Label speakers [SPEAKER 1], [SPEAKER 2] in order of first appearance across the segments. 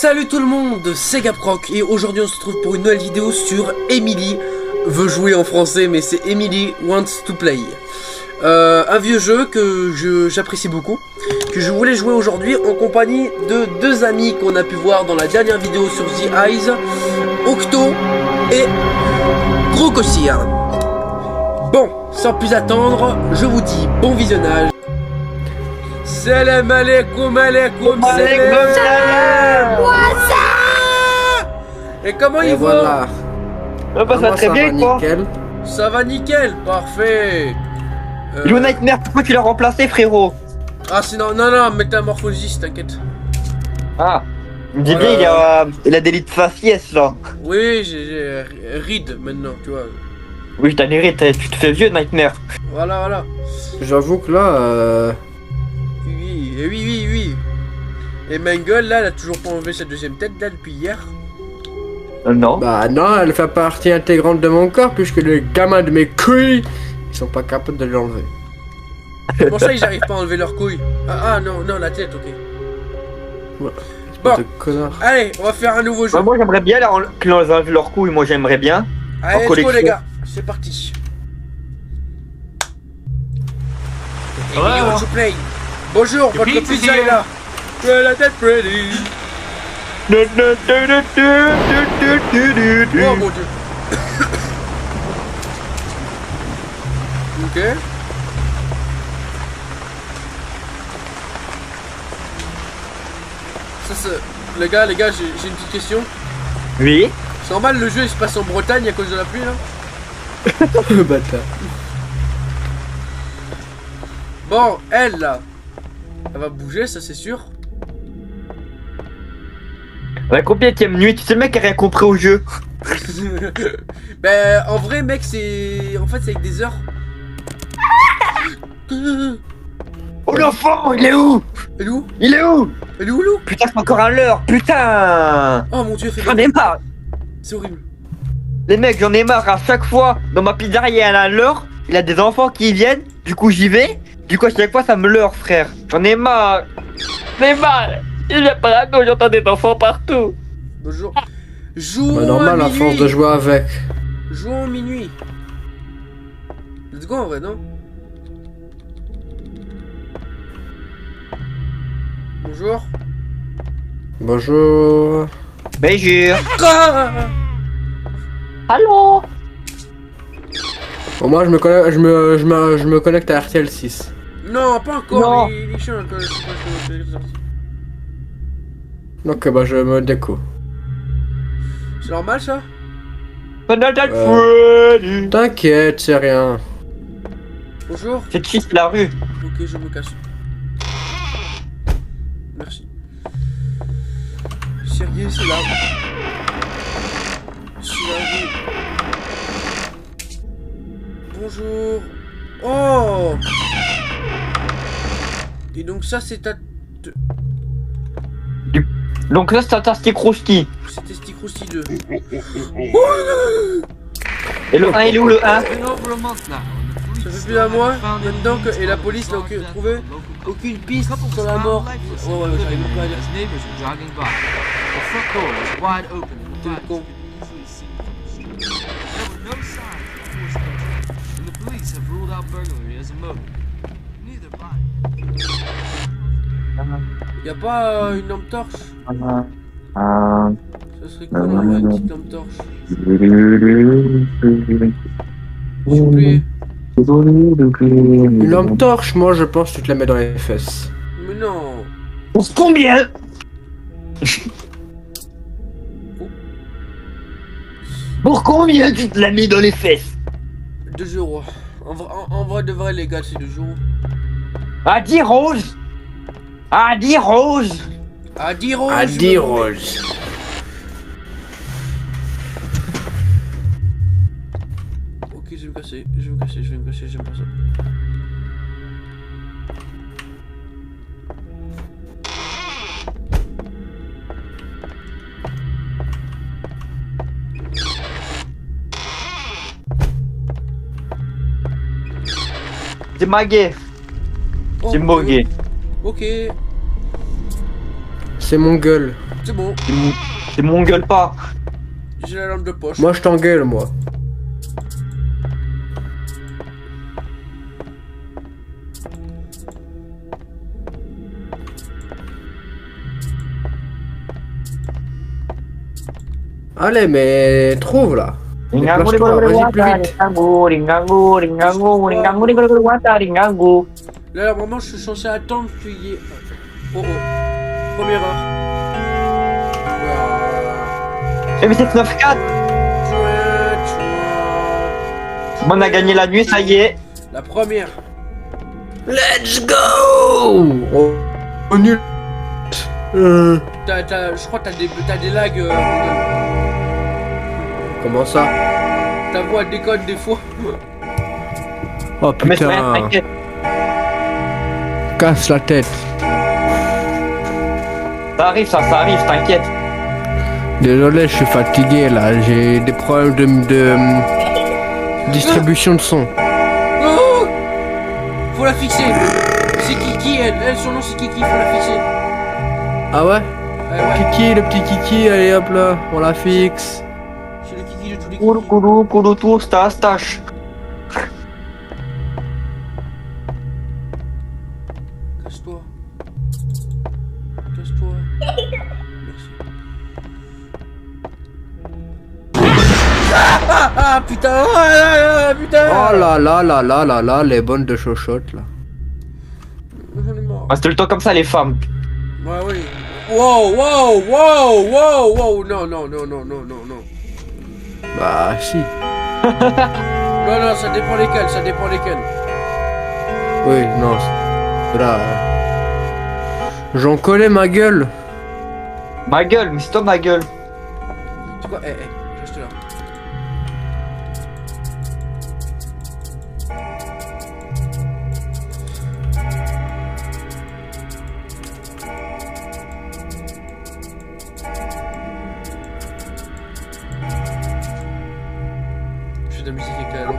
[SPEAKER 1] Salut tout le monde, c'est Gaproc et aujourd'hui on se retrouve pour une nouvelle vidéo sur Emily veut jouer en français, mais c'est Emily Wants to Play. Un vieux jeu que j'apprécie beaucoup, que je voulais jouer aujourd'hui en compagnie de deux amis qu'on a pu voir dans la dernière vidéo sur The Eyes, Octo et Crocosir. Bon, sans plus attendre, je vous dis bon visionnage. Salam alaikum alaikum salam. Et comment il va?
[SPEAKER 2] Ça va très bien, quoi.
[SPEAKER 3] Nickel.
[SPEAKER 1] Ça va nickel, parfait.
[SPEAKER 2] Blue Nightmare, pourquoi tu l'as remplacé, frérot?
[SPEAKER 1] Ah c'est non, métamorphosis, t'inquiète.
[SPEAKER 2] Ah, il me dit bien, il a des lits de faciès, là.
[SPEAKER 1] Oui, j'ai Reed maintenant, tu vois.
[SPEAKER 2] Oui, je t'en hérite, tu te fais vieux, Nightmare.
[SPEAKER 1] Voilà.
[SPEAKER 3] J'avoue que là,
[SPEAKER 1] Oui. Et Mangle, là, elle a toujours pas enlevé sa deuxième tête, là, depuis hier.
[SPEAKER 2] Non.
[SPEAKER 3] bah non, elle fait partie intégrante de mon corps puisque les gamins de mes couilles, ils sont pas capables de l'enlever.
[SPEAKER 1] Comment ça, ils arrivent pas à enlever leurs couilles? Ah non, la tête, ok.
[SPEAKER 3] Ouais.
[SPEAKER 1] Bon,
[SPEAKER 3] De connard.
[SPEAKER 1] allez, on va faire un nouveau jeu.
[SPEAKER 2] Bah, moi, j'aimerais bien qu'ils enlèvent leurs couilles, moi, j'aimerais bien.
[SPEAKER 1] Allez, let's go
[SPEAKER 2] collection.
[SPEAKER 1] les gars, c'est parti. Emily wants to play. Bonjour, votre pizza est là. La tête ready. Oh mon dieu. Ok. Ça c'est... Les gars, j'ai une petite question.
[SPEAKER 2] Oui.
[SPEAKER 1] C'est normal, le jeu il se passe en Bretagne à cause de la pluie là?
[SPEAKER 3] Bâtard.
[SPEAKER 1] Bon, elle là, elle va bouger, ça c'est sûr.
[SPEAKER 2] La combienième nuit, tu sais le mec qui a rien compris au jeu.
[SPEAKER 1] Ben en vrai mec c'est... En fait c'est avec des heures.
[SPEAKER 2] Oh l'enfant, il est où?
[SPEAKER 1] Elle est où?
[SPEAKER 2] Il est où?
[SPEAKER 1] Elle est où Lou?
[SPEAKER 2] Putain, c'est encore un leurre, putain.
[SPEAKER 1] Oh mon dieu,
[SPEAKER 2] J'en ai marre.
[SPEAKER 1] c'est horrible.
[SPEAKER 2] Les mecs, j'en ai marre, à chaque fois, dans ma pizzeria, il y a un leurre, il y a des enfants qui viennent, du coup j'y vais, du coup à chaque fois ça me leurre, frère. J'en ai marre. J'en ai marre. Il y a pas quand j'entends des enfants partout.
[SPEAKER 1] Bonjour. Jouons
[SPEAKER 3] Bah normal,
[SPEAKER 1] à
[SPEAKER 3] à
[SPEAKER 1] minuit.
[SPEAKER 3] force de jouer avec.
[SPEAKER 1] Jouons minuit. Let's go en vrai, non? Bonjour.
[SPEAKER 3] Bonjour.
[SPEAKER 2] Mais jure.
[SPEAKER 1] Ah
[SPEAKER 2] Allô.
[SPEAKER 3] Bon, moi je me connecte à RTL 6.
[SPEAKER 1] non, pas encore.
[SPEAKER 2] Non.
[SPEAKER 1] Il est chiant encore.
[SPEAKER 3] Donc bah je me déco.
[SPEAKER 1] C'est normal ça?
[SPEAKER 3] T'inquiète, c'est rien.
[SPEAKER 1] Bonjour.
[SPEAKER 2] C'est triste la rue.
[SPEAKER 1] Ok, je me casse. Merci. Sérieux, c'est là. C'est là. Bonjour. Oh. Et donc ça c'est ta...
[SPEAKER 2] Donc là c'est un tasty crousty.
[SPEAKER 1] C'était Stickrusty 2.
[SPEAKER 2] Et le 1, il est où le 1?
[SPEAKER 1] Ça fait plus d'un mois maintenant que... Et la police n'a trouvé aucune piste sur la mort. Ouais, j'arrive pas à dire. T'es le con. Y'a pas une lampe torche? Ça serait cool d'avoir une petite lampe torche. S'il vous plaît.
[SPEAKER 3] Une lampe torche, moi je pense que tu te la mets dans les fesses.
[SPEAKER 1] Mais non.
[SPEAKER 2] Pour combien? Pour combien tu te l'as mis dans les fesses?
[SPEAKER 1] 2 euros. En vrai de vrai les gars, c'est 2 euros.
[SPEAKER 2] À 10 roses. À 10 roses.
[SPEAKER 1] À 10 euros.
[SPEAKER 3] À 10 roses.
[SPEAKER 1] Ok, je vais me casser, j'aime pas ça.
[SPEAKER 2] C'est Maguet.
[SPEAKER 1] Oh,
[SPEAKER 2] C'est Moguet.
[SPEAKER 1] Ok.
[SPEAKER 3] C'est mon gueule.
[SPEAKER 1] C'est bon,
[SPEAKER 2] C'est mon gueule pas.
[SPEAKER 1] j'ai la lampe de poche.
[SPEAKER 3] Moi je t'engueule moi. Allez mais trouve là. Déplace-toi, vas-y plus vite.
[SPEAKER 1] Là, normalement, je suis censé attendre qu'il y ait... Oh, oh. Première heure.
[SPEAKER 2] Mais c'est 9-4. Bon, on a gagné la nuit, ça y est.
[SPEAKER 1] La première.
[SPEAKER 3] Let's go. Oh nul.
[SPEAKER 1] Je crois que t'as des lags.
[SPEAKER 3] Comment ça?
[SPEAKER 1] Ta voix déconne des fois.
[SPEAKER 3] Oh
[SPEAKER 2] Mais c'est rien,
[SPEAKER 3] putain.
[SPEAKER 2] t'inquiète.
[SPEAKER 3] Casse la tête.
[SPEAKER 2] Ça arrive, t'inquiète.
[SPEAKER 3] Désolé, je suis fatigué là. J'ai des problèmes de distribution de son.
[SPEAKER 1] Oh, faut la fixer. C'est Kiki, elle, son nom c'est Kiki, faut la fixer.
[SPEAKER 3] Ah ouais?
[SPEAKER 1] Ouais.
[SPEAKER 3] Kiki, le petit Kiki, allez hop là, on la fixe.
[SPEAKER 1] C'est le Kiki de tous les
[SPEAKER 2] Koulou,
[SPEAKER 1] Kiki.
[SPEAKER 2] koulou, koulou, tout, stache.
[SPEAKER 1] Casse-toi. Casse-toi. Merci. Ah putain. Putain.
[SPEAKER 3] Oh là là là là là là, les bonnes de chochotte là.
[SPEAKER 1] J'en ai marre.
[SPEAKER 2] Ah, c'est tout le temps comme ça, les femmes.
[SPEAKER 1] Ouais, oui. Wow. Non.
[SPEAKER 3] Bah si.
[SPEAKER 1] Non, ça dépend lesquels.
[SPEAKER 3] Oui, non. Là. J'en collais ma gueule.
[SPEAKER 2] Ma gueule, mais c'est toi ma gueule.
[SPEAKER 1] C'est quoi? Reste là. Je fais de la musique avec la lampe.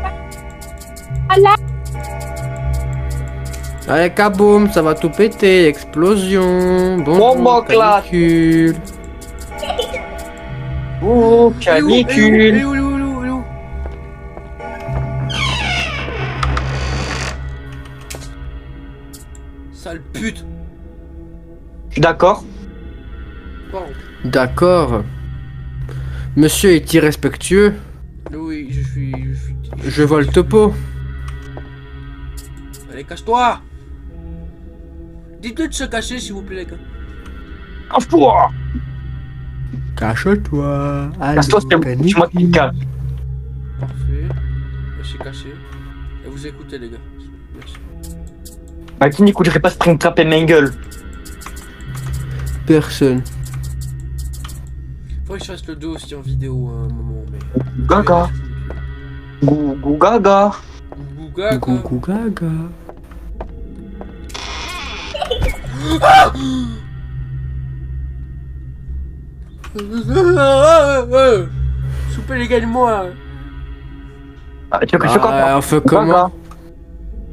[SPEAKER 3] Allez, kaboum, ça va tout péter. Explosion.
[SPEAKER 2] Bon,
[SPEAKER 3] Bonjour,
[SPEAKER 2] classe.
[SPEAKER 3] canicule.
[SPEAKER 2] Oh, canicule.
[SPEAKER 1] Il est où? Sale pute.
[SPEAKER 2] Je suis d'accord.
[SPEAKER 1] Bon.
[SPEAKER 3] D'accord. Monsieur est irrespectueux.
[SPEAKER 1] Oui, je suis...
[SPEAKER 3] Je vois le topo.
[SPEAKER 1] Allez, cache-toi. Dites-le de se cacher, s'il vous plaît, les gars.
[SPEAKER 2] Cache-toi.
[SPEAKER 3] Cache-toi.
[SPEAKER 2] Cache-toi, c'est moi qui me cache.
[SPEAKER 1] Parfait. Je suis caché. Et vous écoutez, les gars. Merci.
[SPEAKER 2] Bah, qui n'écouterait pas Springtrap et Mangle?
[SPEAKER 3] Personne.
[SPEAKER 1] Faudrait que je fasse le dos aussi en vidéo à un moment, mais...
[SPEAKER 2] Gaga. Gou gaga.
[SPEAKER 1] Gaga.
[SPEAKER 3] Coucou gaga.
[SPEAKER 1] Soupez les gars de moi.
[SPEAKER 2] Ah, tu veux que je fasse
[SPEAKER 3] On fait comment?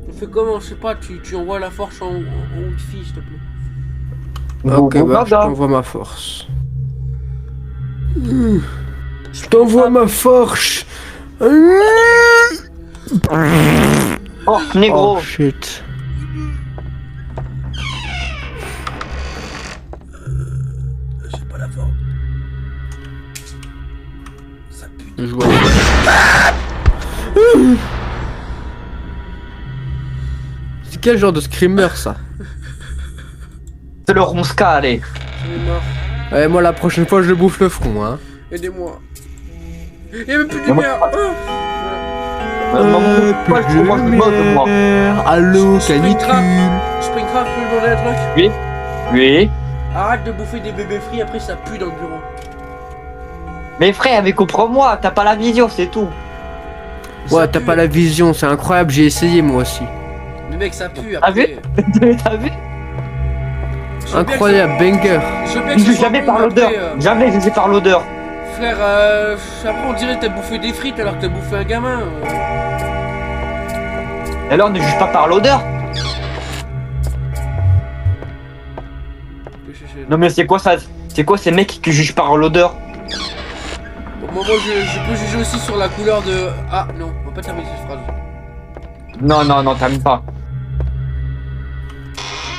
[SPEAKER 1] On fait comment? Je sais pas, tu envoies la force en wifi, s'il te plaît.
[SPEAKER 3] Ok, bah je t'envoie ma force. Je t'envoie ma force.
[SPEAKER 2] Oh, négro.
[SPEAKER 3] Oh shit.
[SPEAKER 1] J'ai pas la force. Ça pue.
[SPEAKER 3] Je vois. C'est quel genre de screamer ça?
[SPEAKER 2] C'est le ronska, allez.
[SPEAKER 1] J'en ai marre.
[SPEAKER 3] Allez, moi la prochaine fois je le bouffe le front hein.
[SPEAKER 1] Aidez-moi. Y'a même plus de lumière.
[SPEAKER 2] Pourquoi je mange le mode, moi?
[SPEAKER 3] Allô,
[SPEAKER 1] Springtrap.
[SPEAKER 3] canicule.
[SPEAKER 1] Springtrap, je peux lui demander un truc?
[SPEAKER 2] Oui. Oui.
[SPEAKER 1] Arrête de bouffer des bébés frits, après ça pue dans le bureau.
[SPEAKER 2] Mais frère, mais comprends-moi, t'as pas la vision, c'est tout.
[SPEAKER 3] Ouais,
[SPEAKER 1] Ça
[SPEAKER 3] t'as
[SPEAKER 1] pue.
[SPEAKER 3] pas la vision, c'est incroyable, j'ai essayé moi aussi.
[SPEAKER 1] Mais mec, ça pue
[SPEAKER 2] T'as
[SPEAKER 1] après.
[SPEAKER 2] T'as vu?
[SPEAKER 1] Je veux bien que
[SPEAKER 3] Incroyable, banger.
[SPEAKER 1] ça- je veux bien que ça soit
[SPEAKER 2] Jamais
[SPEAKER 1] bon,
[SPEAKER 2] par
[SPEAKER 1] mais
[SPEAKER 2] l'odeur.
[SPEAKER 1] après,
[SPEAKER 2] Jamais je sais par l'odeur.
[SPEAKER 1] frère, après on dirait que t'as bouffé des frites alors que t'as bouffé un gamin.
[SPEAKER 2] Et alors, ne juge pas par l'odeur.
[SPEAKER 1] Je vais chercher
[SPEAKER 2] Non mais c'est quoi ça? C'est quoi ces mecs qui jugent par l'odeur?
[SPEAKER 1] Moi, je peux juger aussi sur la couleur de... Ah, non, on va pas terminer cette phrase.
[SPEAKER 2] Non, non, non, t'aimes pas.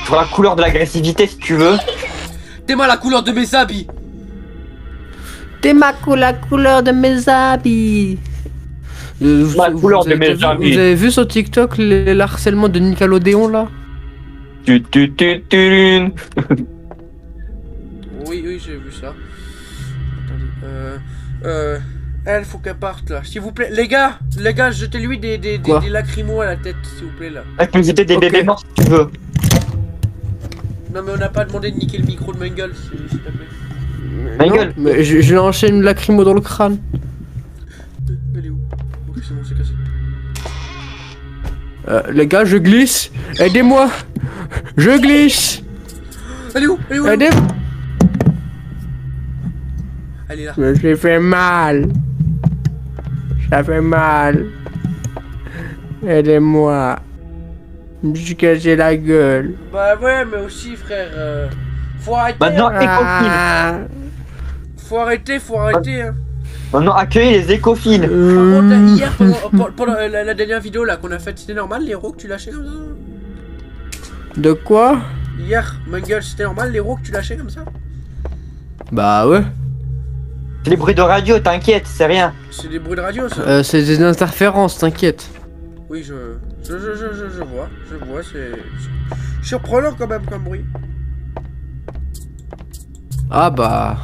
[SPEAKER 2] Sur la couleur de l'agressivité si tu veux.
[SPEAKER 1] T'es mal la couleur de mes habits.
[SPEAKER 3] T'es la couleur de mes habits.
[SPEAKER 2] La couleur de mes habits.
[SPEAKER 3] Vous avez vu sur TikTok l'harcèlement de Nickelodeon là?
[SPEAKER 2] Tu.
[SPEAKER 1] Oui, oui, j'ai vu ça. Attendez, elle, faut qu'elle parte là. S'il vous plaît, les gars, jetez-lui des lacrymos à la tête, s'il vous plaît là.
[SPEAKER 2] Elle peut me jeter des bébés morts si tu veux.
[SPEAKER 1] Non, mais on n'a pas demandé de niquer le micro de Mangle, s'il te plaît.
[SPEAKER 2] Ma gueule.
[SPEAKER 3] Mais je lance une lacrymo dans le crâne.
[SPEAKER 1] Elle est où? Ok, c'est bon, c'est cassé.
[SPEAKER 3] Les gars, je glisse. Aidez-moi. Je glisse.
[SPEAKER 1] Elle est où? Elle est où?
[SPEAKER 3] Aidez-moi.
[SPEAKER 1] Elle est là.
[SPEAKER 3] J'ai fait mal. Ça fait mal. Aidez-moi. Je me suis cassé la gueule.
[SPEAKER 1] Bah ouais, mais aussi, frère. Faut arrêter.
[SPEAKER 2] Maintenant,
[SPEAKER 1] Hein. Faut arrêter, hein.
[SPEAKER 2] Maintenant, accueillez les écophiles.
[SPEAKER 1] Par contre, hier, pendant la dernière vidéo là qu'on a faite, c'était normal les héros que tu lâchais comme ça?
[SPEAKER 3] De quoi?
[SPEAKER 1] Hier, Mangle, c'était normal les héros que tu lâchais comme ça?
[SPEAKER 3] Bah ouais.
[SPEAKER 2] C'est les bruits de radio, t'inquiète, c'est rien.
[SPEAKER 1] C'est des bruits de radio ça?
[SPEAKER 3] C'est des interférences, t'inquiète.
[SPEAKER 1] Oui, je vois, c'est surprenant quand même comme bruit.
[SPEAKER 3] Ah bah...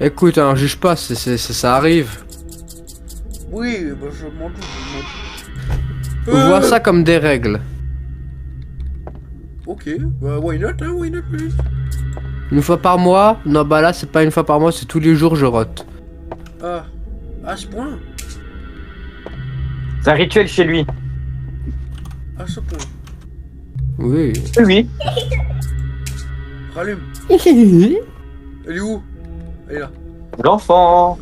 [SPEAKER 3] Écoute, hein, juge pas, ça arrive.
[SPEAKER 1] Oui, bah je m'en doute.
[SPEAKER 3] Vois ça comme des règles.
[SPEAKER 1] Ok, bah why not, hein, why not, please.
[SPEAKER 3] Une fois par mois? Non, bah là, c'est pas une fois par mois, c'est tous les jours je rote.
[SPEAKER 1] Ah, à ce point?
[SPEAKER 2] C'est un rituel chez lui.
[SPEAKER 1] À ce point.
[SPEAKER 3] Oui.
[SPEAKER 2] Oui.
[SPEAKER 1] Rallume. Elle est où? Elle est là.
[SPEAKER 2] L'enfant.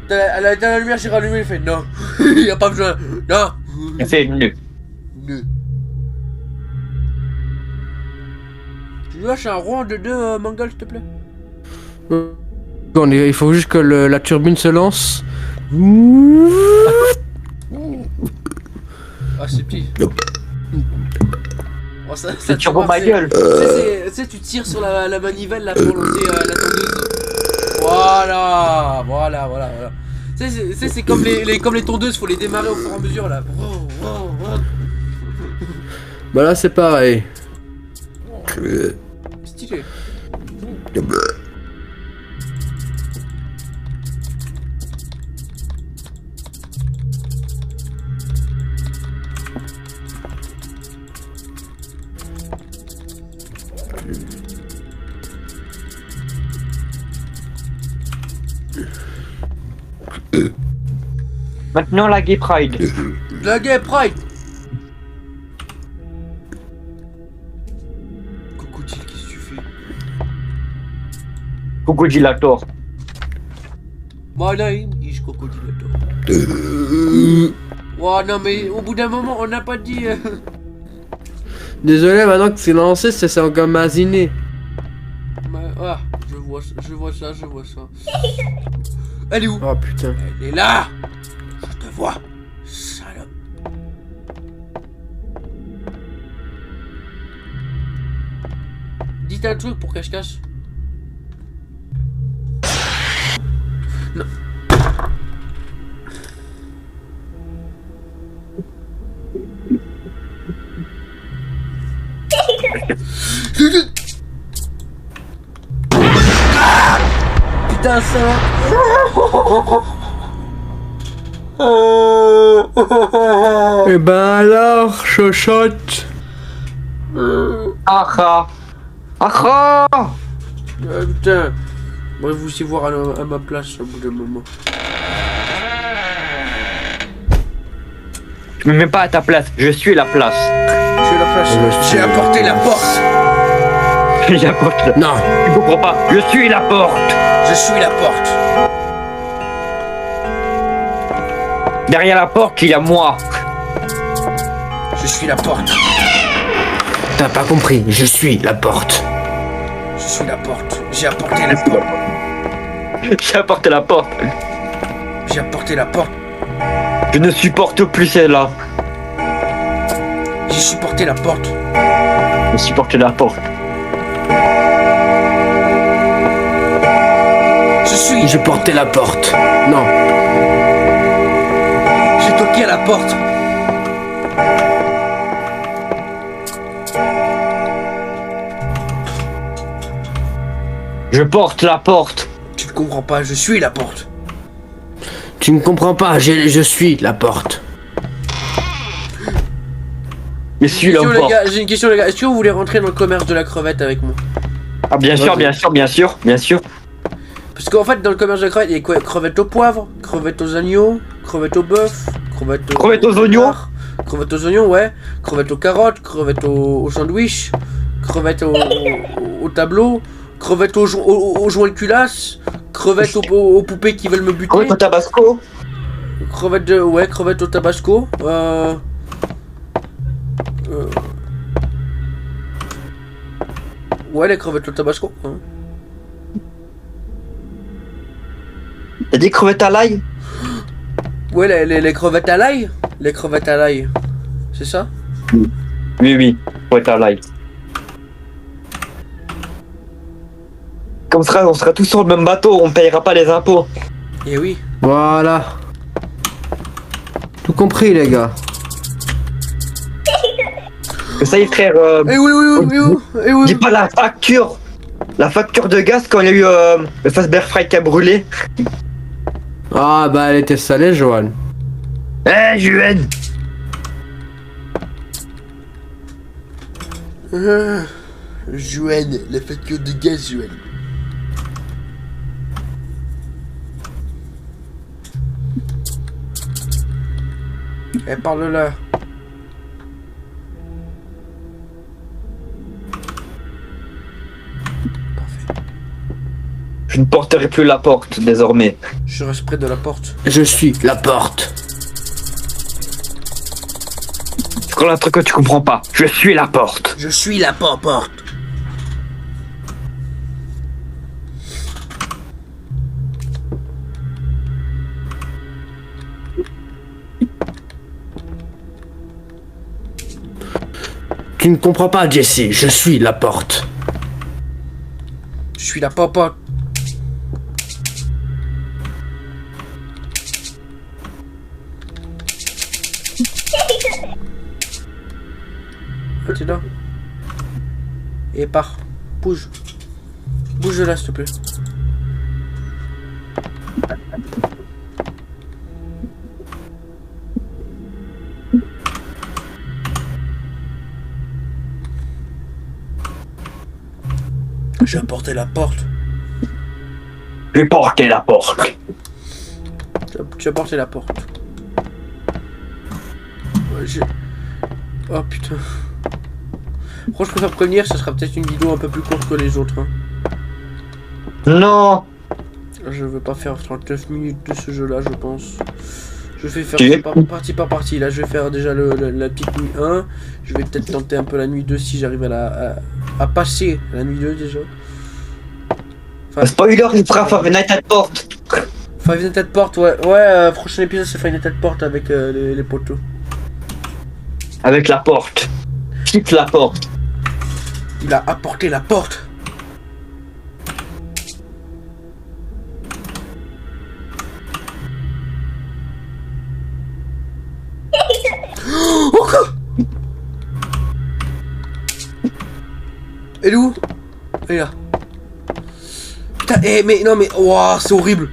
[SPEAKER 1] Elle a éteint la lumière, j'ai rallumé, il fait non. Il y a pas besoin. Non.
[SPEAKER 2] Il fait nul.
[SPEAKER 1] Non. Tu lâches un rond de deux Mangle, s'il te plaît?
[SPEAKER 3] Il faut juste que la turbine se lance.
[SPEAKER 1] Ah, c'est petit. Oh, ça
[SPEAKER 2] C'est turbo ma gueule.
[SPEAKER 1] Tu sais, tu tires sur la manivelle là pour lancer la tondeuse. Voilà. Tu sais, c'est comme les tondeuses, faut les démarrer au fur et à mesure là.
[SPEAKER 3] Bah là, c'est pareil.
[SPEAKER 1] Stylé.
[SPEAKER 2] Maintenant la Gay Pride.
[SPEAKER 1] La Gay Pride. Crocodile, qu'est-ce que tu fais?
[SPEAKER 2] Crocodilator.
[SPEAKER 1] My name is Crocodilator. Ouais, non mais au bout d'un moment, on n'a pas dit...
[SPEAKER 3] Désolé, maintenant que c'est lancé, c'est engamaziné.
[SPEAKER 1] Ah, je vois ça. Elle est où?
[SPEAKER 3] Oh putain.
[SPEAKER 1] Elle est là. Je te vois, salope. Dites un truc pour cache-cache. Non. Putain, ça.
[SPEAKER 3] Eh ben alors, chochotte.
[SPEAKER 2] Aha. Aha.
[SPEAKER 1] Putain. Moi, vous aussi voir à ma place au bout d'un moment.
[SPEAKER 2] Je me mets pas à ta place, je suis la place.
[SPEAKER 1] Tu es la place. J'ai apporté la porte.
[SPEAKER 2] Je apporte.
[SPEAKER 3] Non.
[SPEAKER 2] Tu comprends pas, je suis la porte.
[SPEAKER 1] Je suis la porte.
[SPEAKER 2] Derrière la porte, il y a moi.
[SPEAKER 1] Je suis la porte.
[SPEAKER 3] T'as pas compris, je suis la porte.
[SPEAKER 1] Je suis la porte. J'ai apporté la porte.
[SPEAKER 2] J'ai apporté la porte.
[SPEAKER 1] J'ai apporté la porte.
[SPEAKER 2] Je ne supporte plus celle-là.
[SPEAKER 1] J'ai supporté la porte.
[SPEAKER 2] Je supporte la porte.
[SPEAKER 3] J'ai porté la porte. Non.
[SPEAKER 1] J'ai toqué à la porte.
[SPEAKER 2] Je porte la porte.
[SPEAKER 1] Tu ne comprends pas, je suis la porte.
[SPEAKER 3] Tu ne comprends pas, je suis la porte.
[SPEAKER 2] Je suis la
[SPEAKER 1] Question, les
[SPEAKER 2] porte.
[SPEAKER 1] gars, j'ai une question les gars. Est-ce que vous voulez rentrer dans le commerce de la crevette avec moi?
[SPEAKER 2] Ah bien sûr, bien sûr, bien sûr, bien sûr.
[SPEAKER 1] Parce qu'en fait dans le commerce de la crevette il y a quoi? Crevettes au poivre, crevettes aux agneaux, crevettes au bœuf,
[SPEAKER 2] Crevettes aux oignons.
[SPEAKER 1] crevettes aux oignons ouais, crevettes aux carottes, crevettes au sandwich, crevettes au tableau, crevettes au joint de culasse, crevettes aux poupées qui veulent me buter,
[SPEAKER 2] Crevettes au tabasco.
[SPEAKER 1] crevettes crevettes au tabasco, ouais les crevettes au tabasco hein.
[SPEAKER 2] T'as dit crevettes à l'ail?
[SPEAKER 1] Ouais les crevettes à l'ail. Les crevettes à l'ail. C'est ça?
[SPEAKER 2] Oui, oui, crevettes à l'ail. Comme ça, on sera tous sur le même bateau, on payera pas les impôts.
[SPEAKER 1] Eh oui.
[SPEAKER 3] Voilà. Tout compris, les gars.
[SPEAKER 2] Ça y est, frère.
[SPEAKER 1] Eh oui.
[SPEAKER 2] Dis pas la facture. La facture de gaz quand il y a eu le Fazbear Fry qui a brûlé.
[SPEAKER 3] Ah, bah, elle était salée, Johan.
[SPEAKER 2] Eh, Juan.
[SPEAKER 1] Joanne, la facture de gaz, Joanne. Eh, parle là. Parfait.
[SPEAKER 2] Je ne porterai plus la porte désormais.
[SPEAKER 1] Je reste près de la porte.
[SPEAKER 3] Je suis la porte.
[SPEAKER 2] C'est quand un truc que tu comprends pas. Je suis la porte.
[SPEAKER 1] Je suis la porte.
[SPEAKER 3] Tu ne comprends pas, Jesse, je suis la porte.
[SPEAKER 1] Je suis la porte. T'es là. Et pars. Bouge. Bouge de là, s'il te plaît. J'ai apporté la porte.
[SPEAKER 2] Je vais porter la porte.
[SPEAKER 1] Tu as porté la porte. Ouais, oh putain. Franchement, je préfère prévenir, ça sera peut-être une vidéo un peu plus courte que les autres. Hein.
[SPEAKER 2] Non.
[SPEAKER 1] Je veux pas faire 39 minutes de ce jeu-là, je pense. Je vais faire
[SPEAKER 2] Tu-
[SPEAKER 1] partie par partie. Là, je vais faire déjà la petite nuit 1. Je vais peut-être tenter un peu la nuit 2 si j'arrive à passer la nuit 2 déjà. Enfin,
[SPEAKER 2] Spoiler, il fera Five Nights at Port.
[SPEAKER 1] Five Nights at Port, ouais. Prochain épisode, c'est Five Nights at Port avec les poteaux.
[SPEAKER 2] Avec la porte. Quitte la porte.
[SPEAKER 1] Il a apporté la porte. Encore. Elle est où? Elle est là. Putain, mais non mais... Waouh, c'est horrible.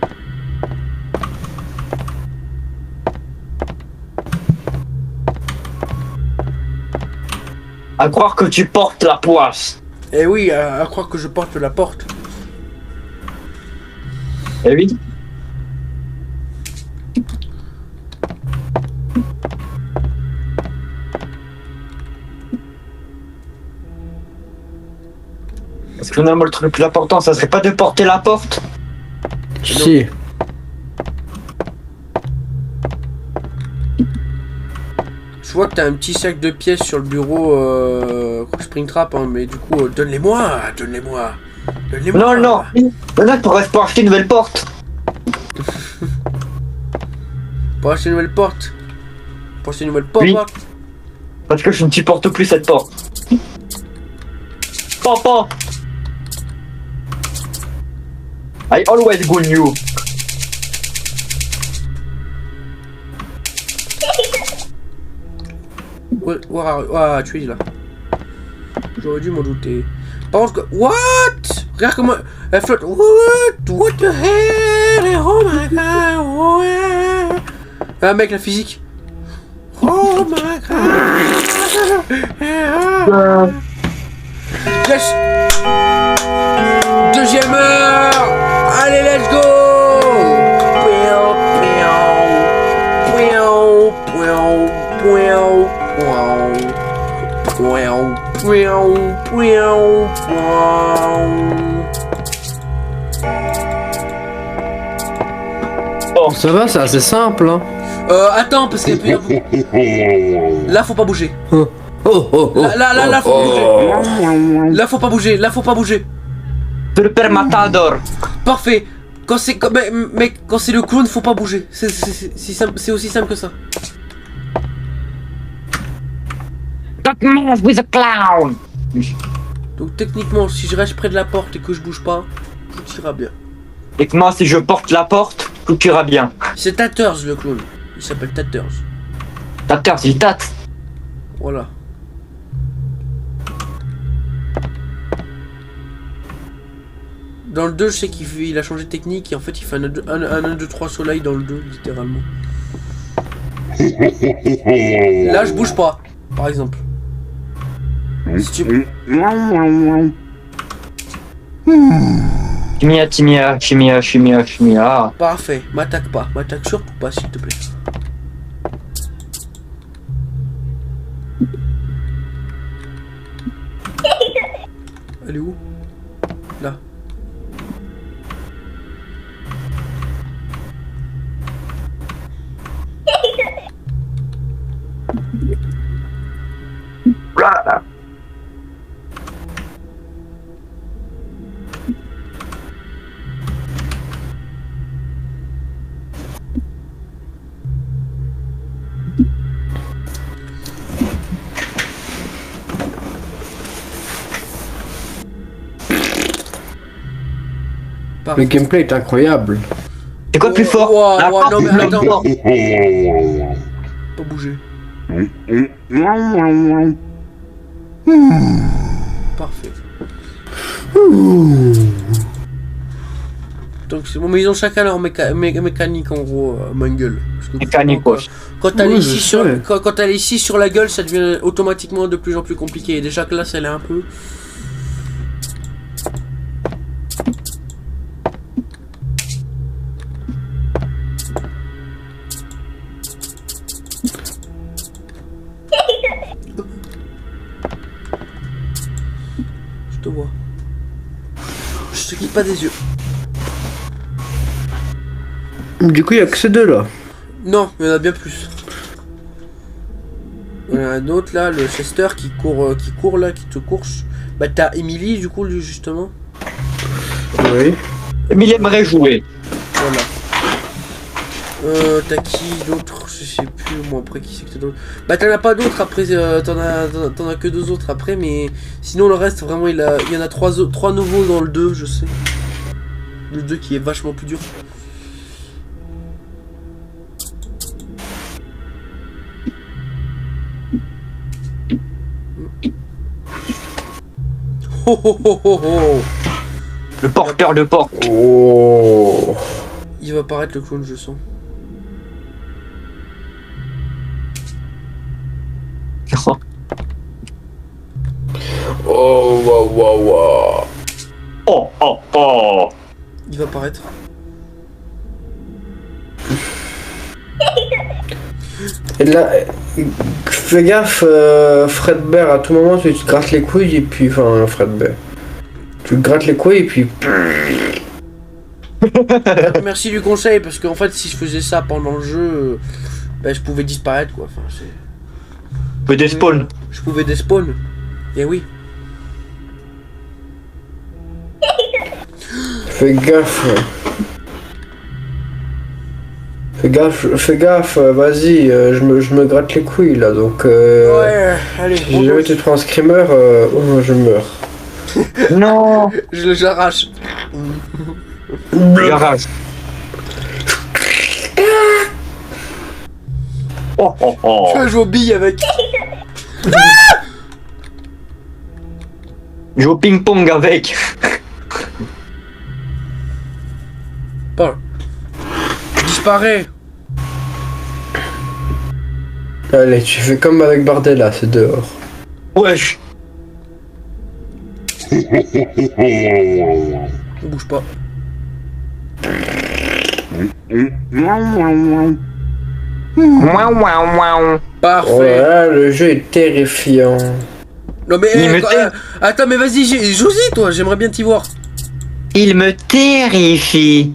[SPEAKER 2] À croire que tu portes la poisse.
[SPEAKER 1] Eh oui, à croire que je porte la porte.
[SPEAKER 2] Eh oui. Parce que finalement le truc le plus important, ça serait pas de porter la porte.
[SPEAKER 1] Je vois que t'as un petit sac de pièces sur le bureau Springtrap, hein, mais du coup, donne-les-moi.
[SPEAKER 2] Non, non. Non, pour acheter une nouvelle porte.
[SPEAKER 1] Pour acheter une nouvelle porte.
[SPEAKER 2] Oui. Parce que je ne supporte plus cette porte. Papa. I always go new.
[SPEAKER 1] Ouah, tu es là. J'aurais dû m'en douter. Par contre, what? Regarde comment elle flotte. What the hell? Oh my god. Oh yeah. Ah mec, la physique. Oh my god. Yes. Deuxième heure. Allez, let's go.
[SPEAKER 3] Bon, ça va, c'est assez simple, hein.
[SPEAKER 1] Attends, parce qu'il y a plus. Là, faut pas bouger.
[SPEAKER 3] Oh,
[SPEAKER 1] Là, faut bouger. Là, faut pas bouger.
[SPEAKER 2] Super Matador.
[SPEAKER 1] Parfait. Quand c'est mec, quand c'est le clown, faut pas bouger. C'est aussi simple que ça.
[SPEAKER 2] Don't mess with the clown.
[SPEAKER 1] Donc techniquement, si je reste près de la porte et que je bouge pas, tout ira bien.
[SPEAKER 2] Et que moi, si je porte la porte, tout ira bien.
[SPEAKER 1] C'est Tatters le clown. Il s'appelle Tatters.
[SPEAKER 2] Tatters, il tâte.
[SPEAKER 1] Voilà. Dans le 2, je sais qu'il a changé de technique et en fait il fait un 1, 2, 3 soleil dans le 2, littéralement. Là, je bouge pas, par exemple. Si tu...
[SPEAKER 2] Chimia.
[SPEAKER 1] Parfait, m'attaque pas, m'attaque surtout pas s'il te plaît. Elle est où? Là.
[SPEAKER 3] Le gameplay est incroyable.
[SPEAKER 2] C'est quoi plus fort? La porte
[SPEAKER 1] non mais
[SPEAKER 2] ou
[SPEAKER 1] attends.
[SPEAKER 2] porte?
[SPEAKER 1] Pas bouger. Parfait. Donc c'est bon, mais ils ont chacun leur mécanique en gros, Mangle.
[SPEAKER 2] Mécanicos.
[SPEAKER 1] Quand t'as les 6 sur, quand t'as les 6 sur la gueule, ça devient automatiquement de plus en plus compliqué. Et déjà que là, ça l'est un peu. Je te vois. Je te quitte pas des yeux.
[SPEAKER 3] Du coup, il y a que ces deux là.
[SPEAKER 1] Non, il y en a bien plus. Il y en a un autre là, le Chester qui court là, qui te course. Bah t'as Emily du coup lui justement.
[SPEAKER 3] Oui.
[SPEAKER 2] Mais il aimerait jouer.
[SPEAKER 1] Voilà. T'as qui d'autre? Je sais plus moi après qui c'est que t'as d'autre. Bah t'en as pas d'autres après, t'en as que 2 autres après, mais sinon le reste vraiment il y en a 3 nouveaux dans le 2 je sais. Le 2 qui est vachement plus dur. Oh oh oh oh oh.
[SPEAKER 2] Le porteur de porte.
[SPEAKER 3] Oh.
[SPEAKER 1] Il va apparaître le clown je sens.
[SPEAKER 3] Oh, wow, wow, wow.
[SPEAKER 2] Oh, oh, oh.
[SPEAKER 1] Il va apparaître.
[SPEAKER 3] Et là, fais gaffe, Fredbear, à tout moment tu te grattes les couilles et puis, enfin, Fredbear. Tu te grattes les couilles et puis...
[SPEAKER 1] Merci du conseil parce qu'en fait si je faisais ça pendant le jeu, bah, je pouvais disparaître quoi. Enfin,
[SPEAKER 2] peux despawn.
[SPEAKER 1] Je pouvais despawn. Eh oui.
[SPEAKER 3] Fais gaffe. Fais gaffe, vas-y, je me gratte les couilles là, donc
[SPEAKER 1] Ouais, allez,
[SPEAKER 3] si jamais tu te prends un screamer, je meurs.
[SPEAKER 2] Non.
[SPEAKER 1] j'arrache.
[SPEAKER 2] J'arrache. Oh oh oh.
[SPEAKER 1] Tu vas jouer aux billes avec.
[SPEAKER 2] Je joue au ping-pong avec.
[SPEAKER 1] Parle. Disparaît.
[SPEAKER 3] Allez, tu fais comme avec Bardella, c'est dehors.
[SPEAKER 2] Wesh.
[SPEAKER 1] On bouge pas.
[SPEAKER 2] Ouin ouin ouin.
[SPEAKER 1] Parfait.
[SPEAKER 3] Voilà, le jeu est terrifiant.
[SPEAKER 1] Non mais
[SPEAKER 2] Il me
[SPEAKER 1] attends mais vas-y, Josie toi, j'aimerais bien t'y voir.
[SPEAKER 2] Il me terrifie.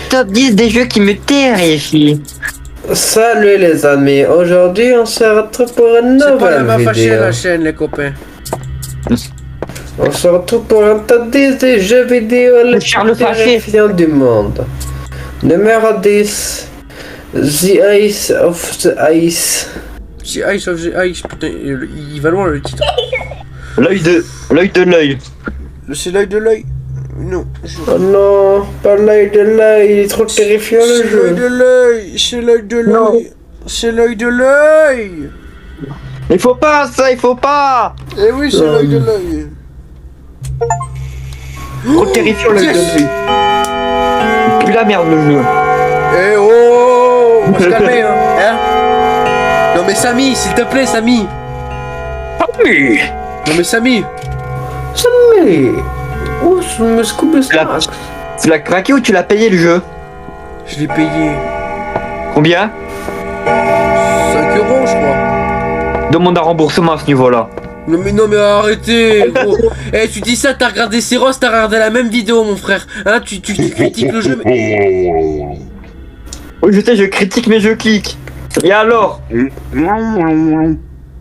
[SPEAKER 2] Top 10 des jeux qui me terrifient.
[SPEAKER 3] Salut les amis, aujourd'hui on se retrouve pour une
[SPEAKER 1] C'est pas la
[SPEAKER 3] nouvelle
[SPEAKER 1] main fâchée
[SPEAKER 3] vidéo.
[SPEAKER 1] la chaîne les copains.
[SPEAKER 3] On se retrouve pour un top 10 des jeux vidéo les
[SPEAKER 2] Charles
[SPEAKER 3] plus
[SPEAKER 2] Fâché.
[SPEAKER 3] terrifiants du monde. Numéro 10, The Ice of the Ice.
[SPEAKER 1] C'est Ice of the Ice, putain, il va loin le titre.
[SPEAKER 2] L'œil de l'œil.
[SPEAKER 1] C'est l'œil de l'œil. Non.
[SPEAKER 3] Oh non, pas l'œil de l'œil, il est trop terrifiant le
[SPEAKER 1] C'est l'œil
[SPEAKER 3] jeu.
[SPEAKER 1] de l'œil, c'est l'œil de
[SPEAKER 2] Non.
[SPEAKER 1] l'œil. C'est l'œil de l'œil.
[SPEAKER 2] Il faut pas ça, il faut pas.
[SPEAKER 1] Eh oui, c'est l'œil de l'œil.
[SPEAKER 2] Trop terrifiant l'œil
[SPEAKER 1] Yes.
[SPEAKER 2] de l'œil. Puis la merde le jeu.
[SPEAKER 1] Eh oh, on va se calmer hein. Non mais Samy, s'il te plaît Samy.
[SPEAKER 2] Oui.
[SPEAKER 1] Non mais Samy.
[SPEAKER 3] Mais... Oh, je me scoop le
[SPEAKER 2] La-
[SPEAKER 3] snack.
[SPEAKER 2] Tu l'as craqué ou tu l'as payé le jeu?
[SPEAKER 1] Je l'ai payé
[SPEAKER 2] Combien?
[SPEAKER 1] 5 euros je crois.
[SPEAKER 2] Demande un remboursement à ce niveau-là.
[SPEAKER 1] Non mais arrêtez gros. Eh tu dis ça, t'as regardé Seros, t'as regardé la même vidéo mon frère. Hein, tu critiques le jeu mais...
[SPEAKER 2] Oui je sais, je critique mais je clique. Et alors?
[SPEAKER 1] Il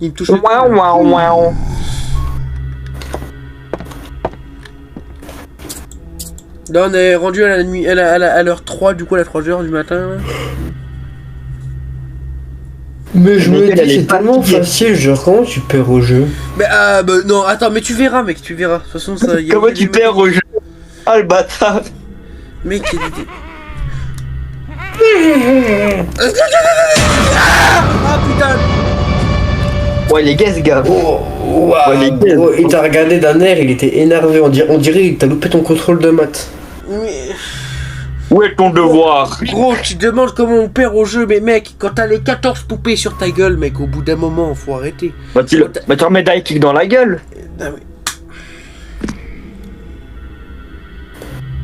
[SPEAKER 1] me touche le
[SPEAKER 2] Ouin
[SPEAKER 1] cul.
[SPEAKER 2] ouin ouin.
[SPEAKER 1] Là on est rendu à la nuit, à l'heure 3 du coup à la 3h du matin là.
[SPEAKER 3] Mais je me
[SPEAKER 2] Miguel, elle
[SPEAKER 3] dis,
[SPEAKER 2] est
[SPEAKER 3] c'est tellement
[SPEAKER 2] fatiguée.
[SPEAKER 3] facile, genre comment tu perds au jeu?
[SPEAKER 1] Mais non attends mais tu verras mec, tu verras. De toute façon ça... y a-
[SPEAKER 2] Comment
[SPEAKER 1] y a
[SPEAKER 2] tu
[SPEAKER 1] des
[SPEAKER 2] perds au jeu? Ah le bâtard.
[SPEAKER 1] Mec il était... Ah putain.
[SPEAKER 2] Ouais les gars ce gars.
[SPEAKER 3] Oh,
[SPEAKER 2] Ouais, les gars.
[SPEAKER 3] gros, il t'a regardé d'un air, il était énervé, on dirait il t'a loupé ton contrôle de maths.
[SPEAKER 1] Mais...
[SPEAKER 2] Où est ton devoir?
[SPEAKER 1] Gros, tu demandes comment on perd au jeu, mais mec, quand t'as les 14 poupées sur ta gueule, mec, au bout d'un moment, faut arrêter.
[SPEAKER 2] Bah tu remets die kick dans la gueule.
[SPEAKER 1] Ah, oui.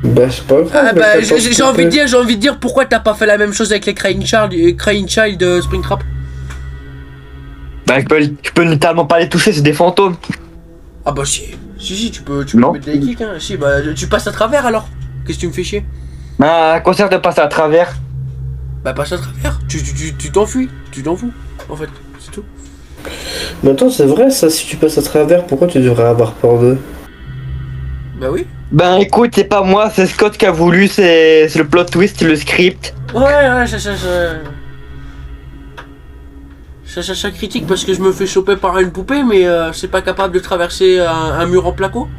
[SPEAKER 3] Bah c'est pas grave.
[SPEAKER 1] Ah
[SPEAKER 3] mais
[SPEAKER 1] bah,
[SPEAKER 3] t'as
[SPEAKER 1] j'ai
[SPEAKER 3] pas
[SPEAKER 1] envie de dire pourquoi t'as pas fait la même chose avec les Crying Child de Springtrap.
[SPEAKER 2] Bah tu peux littéralement pas les toucher, c'est des fantômes.
[SPEAKER 1] Ah bah si, tu peux
[SPEAKER 2] Non.
[SPEAKER 1] mettre des kicks, hein. Si, bah tu passes à travers alors. Qu'est-ce que tu me fais chier?
[SPEAKER 2] Bah quoi sert de passer à travers?
[SPEAKER 1] Bah passe à travers, tu t'enfuis, tu t'en fous, en fait, c'est tout.
[SPEAKER 3] Mais attends, c'est vrai ça, si tu passes à travers, pourquoi tu devrais avoir peur d'eux?
[SPEAKER 1] Bah oui.
[SPEAKER 2] Ben écoute, c'est pas moi, c'est Scott qui a voulu, c'est le plot twist, le script.
[SPEAKER 1] Ouais, ça critique parce que je me fais choper par une poupée, mais c'est pas capable de traverser un mur en placo.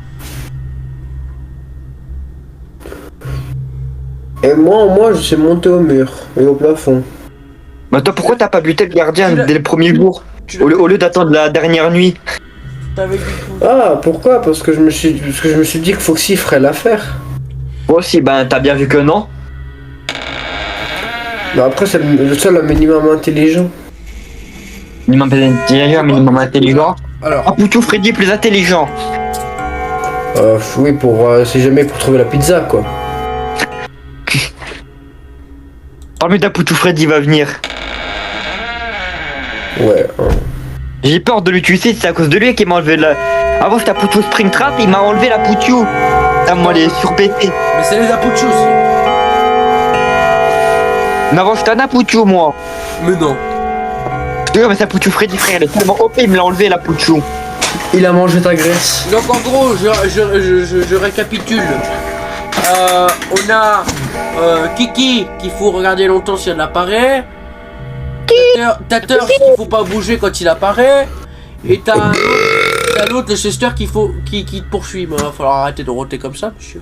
[SPEAKER 3] Et moi je suis monté au mur et au plafond.
[SPEAKER 2] Mais toi pourquoi t'as pas buté le gardien
[SPEAKER 1] Tu l'as-
[SPEAKER 2] dès le premier jour
[SPEAKER 1] Tu
[SPEAKER 2] au lieu d'attendre la dernière nuit?
[SPEAKER 1] T'avais du coup.
[SPEAKER 3] Ah, pourquoi? Parce que je me suis dit que Foxy ferait l'affaire.
[SPEAKER 2] Moi aussi, ben t'as bien vu que non.
[SPEAKER 3] Mais après, c'est le seul minimum intelligent.
[SPEAKER 2] Minimum intelligent, minimum intelligent. Ah
[SPEAKER 1] Alors,
[SPEAKER 2] Poutou Freddy est plus intelligent.
[SPEAKER 3] Oui, si jamais pour trouver la pizza, quoi.
[SPEAKER 2] Parle-moi d'un Poutou Freddy va venir.
[SPEAKER 3] Ouais. Hein.
[SPEAKER 2] J'ai peur de lui tuer, c'est à cause de lui qu'il m'a enlevé la... Avant c'était Poutou Springtrap, il m'a enlevé la Poutou. Ah, moi les surpété.
[SPEAKER 1] mais c'est les Apuchos aussi.
[SPEAKER 2] Mais avant c'était un Poutou moi.
[SPEAKER 1] Mais non.
[SPEAKER 2] mais ça Pouchou Freddy, frère, elle est tellement OP, il me l'a enlevé la Pouchou.
[SPEAKER 3] Il a mangé ta graisse.
[SPEAKER 1] Donc en gros, je récapitule. On a Kiki qu'il faut regarder longtemps si elle apparaît. Tater qu'il faut pas bouger quand il apparaît. Et t'as l'autre, le Chester qui te poursuit. Mais il va falloir arrêter de roter comme ça, monsieur.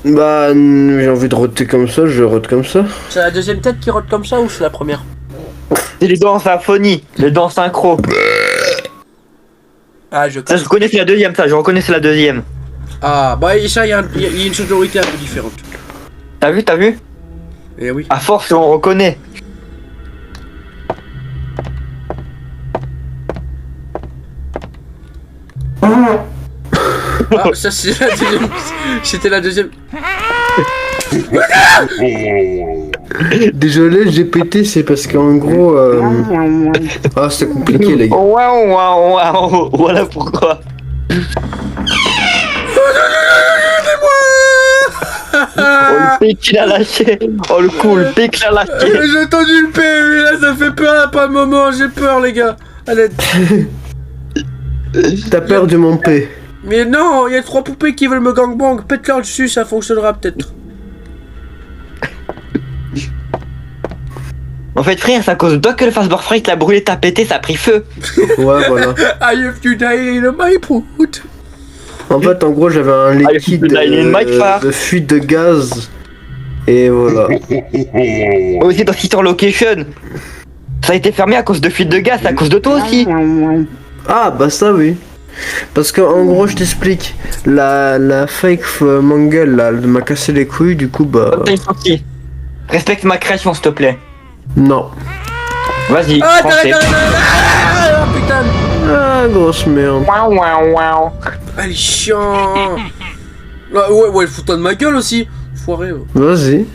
[SPEAKER 3] Bah, j'ai envie de roter comme ça, je rote comme ça.
[SPEAKER 1] C'est la deuxième tête qui rote comme ça ou c'est la première?
[SPEAKER 2] C'est les dents en symphonie, les dents synchro.
[SPEAKER 1] Ah, je
[SPEAKER 2] Ça, je connais, c'est la deuxième, ça, je reconnais, c'est la deuxième.
[SPEAKER 1] Ah, bah ça, il y a une sonorité un peu différente.
[SPEAKER 2] T'as vu?
[SPEAKER 1] Eh oui.
[SPEAKER 2] À force, on reconnaît.
[SPEAKER 1] Ah, ça c'est la deuxième. C'était la deuxième.
[SPEAKER 3] Désolé, j'ai pété, c'est parce qu'en gros... Ah, c'était compliqué, les gars.
[SPEAKER 2] Waouh, voilà pourquoi. Oh, le pic qu'il a lâché. Oh, le coup, le pic qu'il a lâché.
[SPEAKER 1] J'ai entendu le P, mais là ça fait peur à pas de moment, j'ai peur les gars. Allez.
[SPEAKER 3] T'as perdu mon P.
[SPEAKER 1] Mais non, il y a 3 poupées qui veulent me gangbang, pète-leur dessus, ça fonctionnera peut-être.
[SPEAKER 2] En fait, frère, c'est à cause de toi que le fastboard frère l'a brûlé, t'as pété, ça a pris feu.
[SPEAKER 3] Ouais, voilà.
[SPEAKER 1] I have to die in my put.
[SPEAKER 3] En fait, en gros, j'avais un liquide de fuite de gaz. Et voilà.
[SPEAKER 2] Aussi dans Sister Location. Ça a été fermé à cause de fuite de gaz, c'est à cause de toi aussi.
[SPEAKER 3] Ah, bah ça, oui. Parce que en gros, je t'explique. La fake mangle, là, elle m'a cassé les couilles, du coup, bah...
[SPEAKER 2] Respecte ma création, s'il te plaît.
[SPEAKER 3] Non.
[SPEAKER 2] Vas-y,
[SPEAKER 1] Ah,
[SPEAKER 2] français.
[SPEAKER 1] ah, putain.
[SPEAKER 3] Ah, grosse merde.
[SPEAKER 2] Waouh.
[SPEAKER 1] Elle est chiant. Ah, ouais, fous-toi de ma gueule aussi. Foiré. Ouais.
[SPEAKER 3] Vas-y.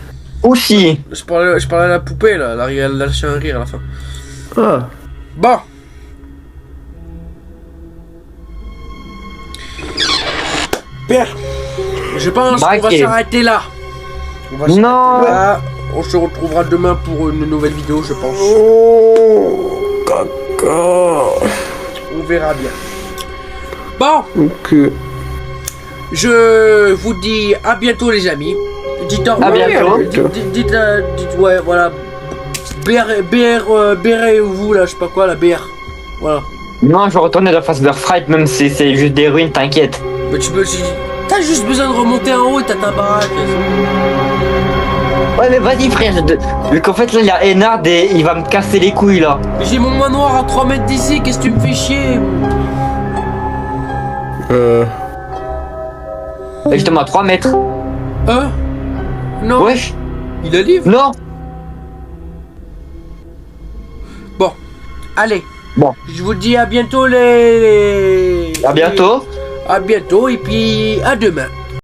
[SPEAKER 2] Aussi.
[SPEAKER 1] Je parlais à la poupée là, elle a lâché un rire à la fin.
[SPEAKER 3] Ah.
[SPEAKER 1] Bon. Père, je pense qu'on va s'arrêter là.
[SPEAKER 2] Non.
[SPEAKER 1] Là. On se retrouvera demain pour une nouvelle vidéo, je pense.
[SPEAKER 3] Oh, caca.
[SPEAKER 1] On verra bien. Bon.
[SPEAKER 3] Ok.
[SPEAKER 1] Je vous dis à bientôt les amis. Dites au revoir.
[SPEAKER 2] À bientôt.
[SPEAKER 1] Dites ouais, voilà. BR, vous là, je sais pas quoi, la BR. Voilà.
[SPEAKER 2] Non, je vais retourner dans Fastboard Fright, même si c'est juste des ruines, t'inquiète.
[SPEAKER 1] Mais tu peux. T'as juste besoin de remonter en haut et t'as ta baraque.
[SPEAKER 2] Ouais, mais vas-y, frère. Vu qu'en fait, là, il y a Ennard et il va me casser les couilles là.
[SPEAKER 1] Mais j'ai mon manoir à 3 mètres d'ici, qu'est-ce que tu me fais chier?
[SPEAKER 2] Justement à 3 mètres.
[SPEAKER 1] Non.
[SPEAKER 2] Wesh.
[SPEAKER 1] Il a livre?
[SPEAKER 2] Non.
[SPEAKER 1] Bon. Allez.
[SPEAKER 2] Bon.
[SPEAKER 1] Je vous dis à bientôt les...
[SPEAKER 2] À bientôt.
[SPEAKER 1] À bientôt et puis à demain.